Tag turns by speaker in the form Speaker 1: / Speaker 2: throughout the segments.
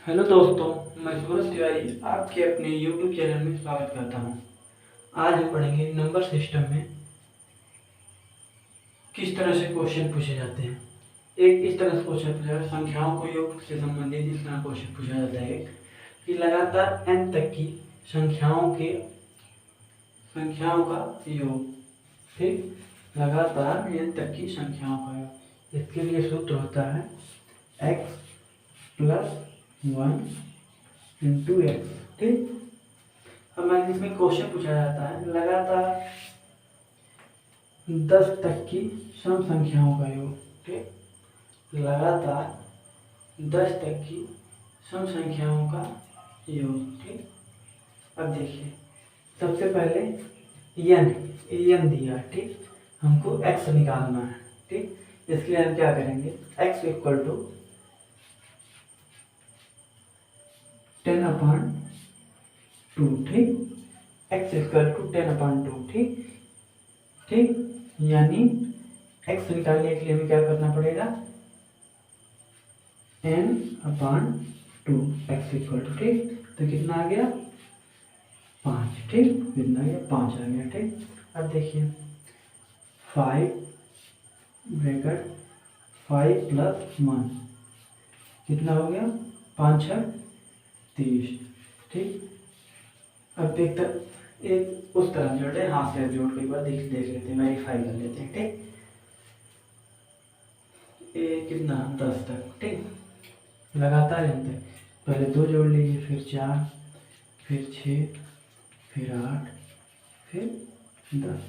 Speaker 1: Hello दोस्तों, मैं सूरज तिवारी आपके अपने YouTube चैनल में स्वागत करता हूं। आज हम पढ़ेंगे नंबर सिस्टम में किस तरह से क्वेश्चन पूछे जाते हैं। एक इस तरह से क्वेश्चन पूछा है, संख्याओं को योग से संबंधित इस तरह क्वेश्चन पूछा जाता है कि लगातार n तक की संख्याओं का योग, ठीक, लगातार n तक की संख्याओं का योग। इसके लिए सूत्र होता है x प्लस 1 इंटू एक्स, ठीक। हमारे इसमें क्वेश्चन पूछा जाता है लगातार 10 तक की सम संख्याओं का योग, ठीक, लगातार 10 तक की सम संख्याओं का योग, ठीक। अब देखिए, सबसे पहले n दिया, ठीक, हमको x निकालना है, ठीक। इसके लिए हम क्या करेंगे, x इक्वल टू 10/2, ठीक, x इक्वल टू 10/2, ठीक, यानी x निकालने के लिए हमें क्या करना पड़ेगा, n/2 x इक्वल टू, ठीक। तो कितना आ गया, 5, ठीक, कितना आ गया, 5 आ गया, ठीक। अब देखिए 5 प्लस 1 कितना हो गया, 5 6 30, ठीक। अब एक उस तरह जोड़ते हैं, हाथ से जोड़ के एक बार देख लेते हैं, वेरीफाई कर लेते हैं, ठीक। ये कितना, 10 तक, ठीक, लगातार n तक। पहले 2 जोड़ लीजिए, फिर 4, फिर 6, फिर 8, फिर 10,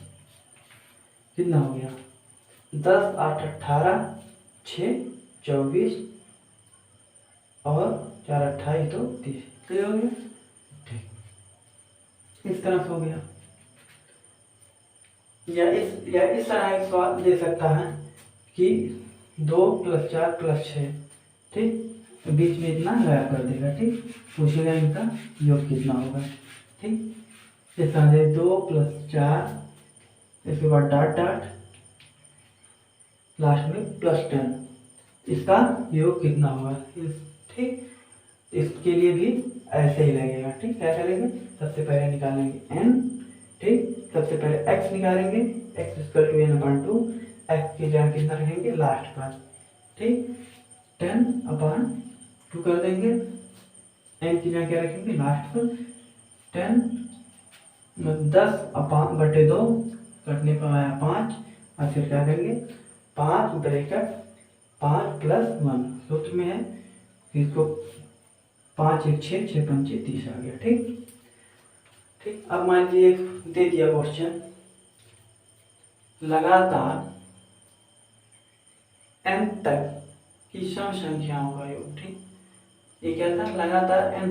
Speaker 1: कितना हो गया, 10 8 18, 6 24 और 4 28 तो 30, क्लियर हो गया, ठीक। इस तरह से हो गया, या इस तरह एक सवाल दे सकता है कि 2 + 4 + 6, ठीक, तो बीच में इतना गायब कर देगा, ठीक, पूछेगा इनका योग कितना होगा, ठीक। इस तरह से 2 + 4, इसके बाद डॉट डॉट, लास्ट में +10, इसका योग कितना होगा, ठीक। इसके लिए भी ऐसे ही लगेगा, ठीक। क्या करेंगे, सबसे पहले निकालेंगे n, ठीक, सबसे पहले x निकालेंगे, x = n/2, x की जगह कितना रखेंगे लास्ट पर, ठीक, 10/2 कर देंगे, n की जगह क्या रखेंगे लास्ट पर, 10 10/2 कटने पर आया 5, और फिर क्या करेंगे 5 ब्रैकेट 5 + 1 सूत्र में है, इसको 5 1 6 6 5 30 आ गया, ठीक, ठीक। अब मान लीजिए दे दिया क्वेश्चन, लगातार n तक की सम संख्याओं का योग, ठीक। ये क्या था, लगातार n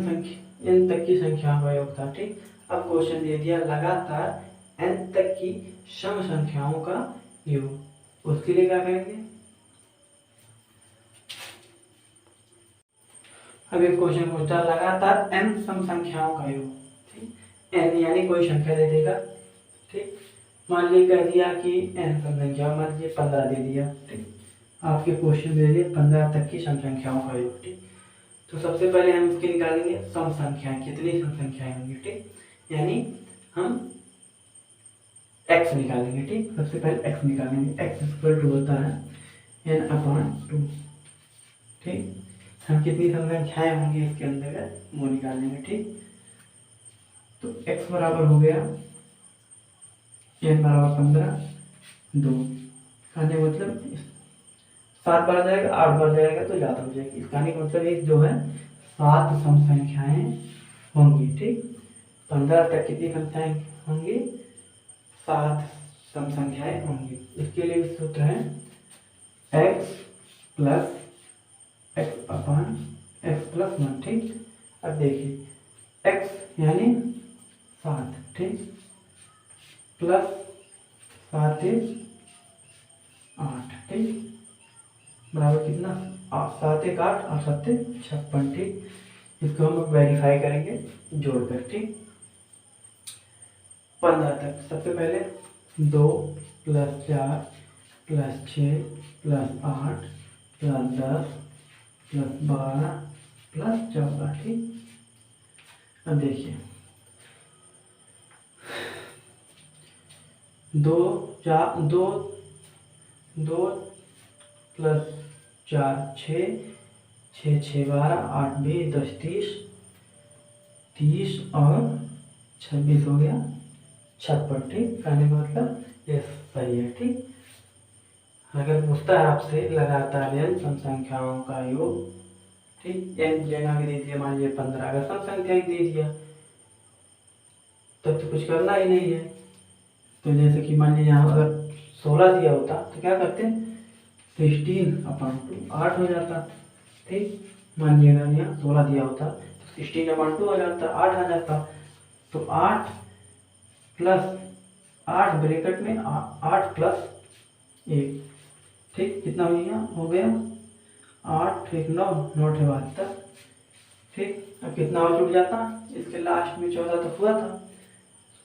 Speaker 1: तक की संख्याओं का योग था, ठीक। अब क्वेश्चन दे दिया लगातार n तक की सम संख्याओं का योग, उसके लिए क्या करेंगे, अब एक क्वेश्चन पूछता है लगातार n सम संख्याओं का योग, ठीक, n यानी कोई संख्या दे देगा, ठीक। मान लीजिए कह दिया कि n सम संख्या, मान लीजिए 15 दे दिया, ठीक, आपके क्वेश्चन दे दिए 15 तक की सम संख्याओं का योग, ठीक। तो सबसे पहले हम इसके निकालेंगे सम संख्याएं, कितनी सम संख्याएं होंगी, ठीक, यानी हम x निकालेंगे, ठीक। सबसे पहले x निकालेंगे, x इक्वल टू होता है n/2, ठीक। हम कितनी सम संख्याएं होंगी इसके अंदर वो निकालेंगे, ठीक। तो x बराबर हो गया n बराबर 15, 2 खाने मतलब 7 बार जाएगा, 8 बार जाएगा तो ज़्यादा हो जाएगी, इसका मतलब एक जो है 7 सम संख्याएं होंगी, ठीक। 15 तक कितनी संख्याएं होंगी, 7 सम संख्याएं होंगी। इसके लिए सूत्र है x + x/x + 1, ठीक। अब देखिए x यानी 7, ठीक, प्लस 7 × 8, ठीक, बराबर कितना, 7 × 8 और 7 × 56, ठीक। इसको हम वेरीफाई करेंगे जोड़कर, ठीक। 15 तक सबसे पहले 2 + 4 + 6 + 8 + 10 + 12 प्लस 14। ठीक, अब देखिए 2 4 2 2 प्लस 4 6 6 6 12 8 20 10 30 30 और 26 हो गया 56। ठीक, कहने का मतलब ये सही है। ठीक, अगर पूछता है आपसे लगातार n सम संख्याओं का योग, ठीक, n लेना भी दे दिया, मान लीजिए 15, अगर सम संख्या ही दे दिया तब तो कुछ करना ही नहीं है। तो जैसे कि मान लीजिए यहाँ अगर 16 दिया होता तो क्या करते, 16/2 8 हो जाता। ठीक, मान लीजिए अगर यहाँ 16 दिया होता तो 16/2 हो जाता, 8 आ जाता। तो 8 प्लस 8 ब्रैकेट में 8 प्लस 1। ठीक, कितना हो गया 8 1 9 9 72। ठीक, अब कितना और जुड़ जाता, इसके लास्ट में 14 तो हुआ था,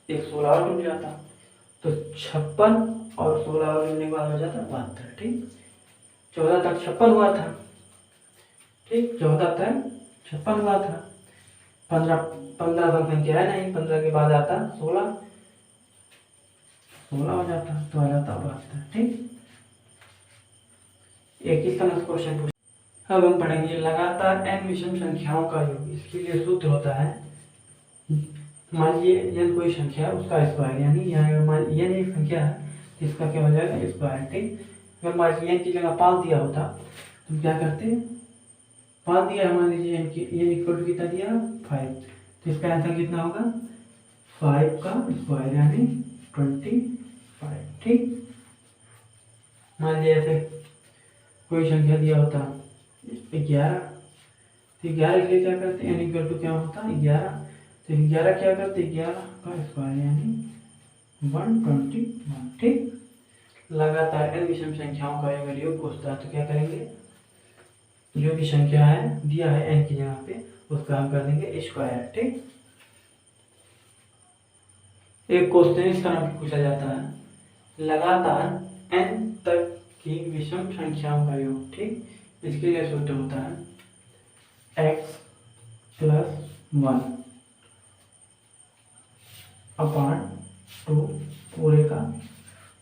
Speaker 1: एक 16 और जुड़ जाता, तो 56 और 16 और जुड़ने के बाद हो जाता 72। ठीक, 14 तक 56 हुआ था। ठीक, 14 तक 56 हुआ था। 15 सम संख्या है नहीं, 15 के बाद आता 16 हो जाता, तो आ जाता 72। ठीक, एक ही तरह क्वेश्चन पूछ। अब हम पढ़ेंगे लगातार n विषम संख्याओं का योग। इसके लिए सूत्र होता है, मान लीजिए n कोई संख्या है उसका स्क्वायर, यानी यहाँ मान n एक संख्या है इसका क्या हो जाएगा स्क्वायर। ठीक, अगर मान लीजिए n की जगह 5 दिया होता तो क्या करते, 5 दिया मान लीजिए n की, n इक्वल टू कितना दिया 5, तो इसका आंसर कितना होगा 5 का स्क्वायर यानी 25। ठीक, मान लीजिए ऐसे कोई संख्या दिया होता 11, तो 11 के लिए क्या करते हैं n इक्वल टू क्या होता है 11, तो 11 क्या करते 11 का स्क्वायर यानी 121। ठीक, लगातार n विषम संख्याओं का अगर योग पूछता है तो क्या करेंगे, जो भी संख्या है दिया है n की जगह पे उसका हम कर देंगे स्क्वायर। ठीक, एक क्वेश्चन इस तरह पूछा जाता है, लगातार n तक की विषम संख्याओं का योग। ठीक, इसके लिए सूत्र होता है x + 1 अपान 2 पूरे का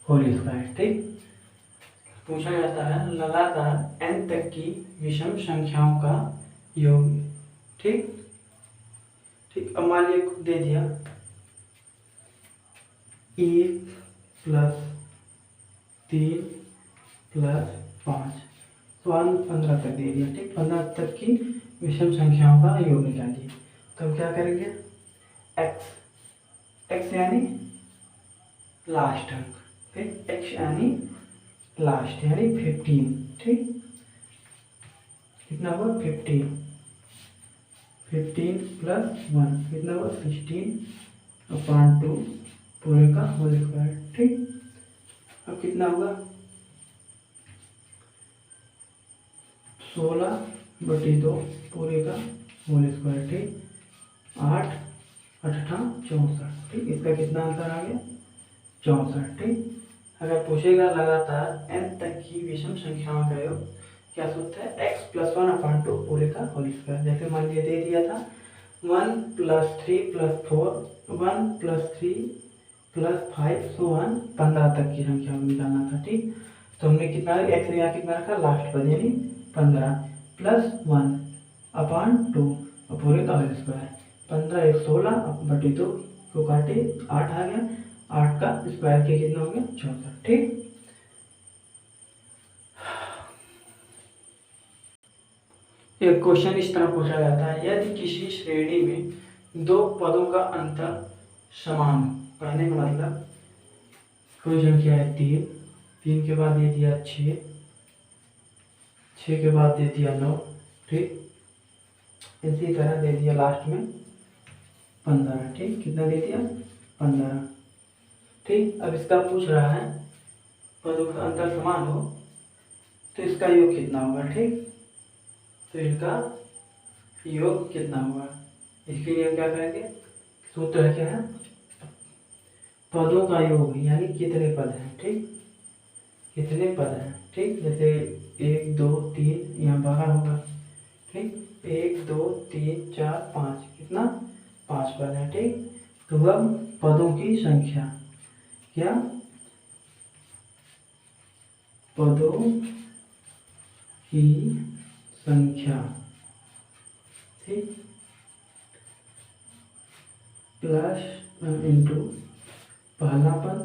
Speaker 1: होल स्क्वायर। ठीक, पूछा जाता है लगातार n तक की विषम संख्याओं का योग। ठीक, ठीक, अब मान लीजिए दे दिया 1 + 3 + 5 तो 15 तक दे दिया। ठीक, 15 तक की विषम संख्याओं का योग निकालिए। तो हम क्या करेंगे, x यानी लास्ट अंक, फिर x यानी लास्ट यानी 15। ठीक, कितना हुआ 15 15 + 1 कितना हुआ 16/2 पूरे का होल स्क्वायर। ठीक, अब कितना हुआ 16/2 पूरे का होल स्क्वायर। ठीक, 8 8 64। ठीक, इसका कितना आंसर आ गया 64। ठीक, अगर पूछेगा लगातार n तक की विषम संख्याओं का योग, क्या सूत्र है x + 1/2 पूरे का होल स्क्वायर। जैसे मान लीजिए दे दिया था 1 + 3 + 4 1 + 3 + 5 सो 1 15 तक की संख्या को निकालना था। ठीक, तो हमने कितना x यहाँ कितना रखा लास्ट पर यानी 15 + 1/2 और पूरे का होल स्क्वायर। 15 1 16/2 को काटे 8 आ गया, 8 का स्क्वायर के कितना हो गया 64। ठीक, एक क्वेश्चन इस तरह पूछा जाता है, यदि किसी श्रेणी में दो पदों का अंतर समान हो, कहने का मतलब कोई संख्या है 3, 3 के बाद दे दिया 6, 6 के बाद दे दिया 9। ठीक, इसी तरह दे दिया लास्ट में 15। ठीक, कितना दे दिया 15। ठीक, अब इसका पूछ रहा है पदों का अंतर समान हो तो इसका योग कितना होगा। ठीक, तो इनका योग कितना होगा, इसके लिए हम क्या करेंगे, सूत्र क्या है पदों का योग यानी कितने पद हैं। ठीक, कितने पद हैं। ठीक, जैसे 1 2 3 यहाँ 12 होगा। ठीक, 1 2 3 4 5, कितना 5 पद है। ठीक, तो अब पदों की संख्या, क्या पदों की संख्या, ठीक, प्लस इंटू पहला पद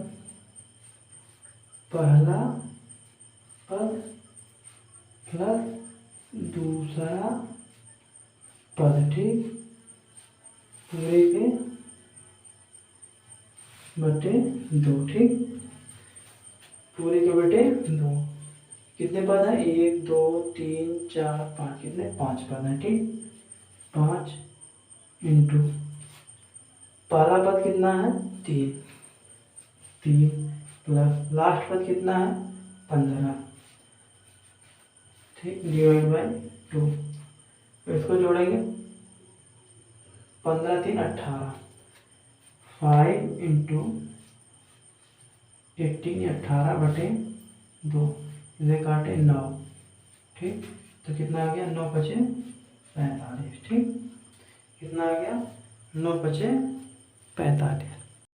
Speaker 1: प्लस दूसरा पद, ठीक, पूरे के बटे 2, ठीक, पूरे के बटे 2। कितने पद हैं, 1 2 3 4 5, कितने 5 पद हैं। ठीक, 5 इंटू पहला पद कितना है 3 प्लस लास्ट पद कितना है 15, ठीक, डिवाइड बाय 2। इसको जोड़ेंगे 15 3 18, 5 इंटू 18, 18 बटे 2, इसे काटे 9, ठीक, तो कितना आ गया 9 बचे 45, ठीक, कितना आ गया 9 बचे 45।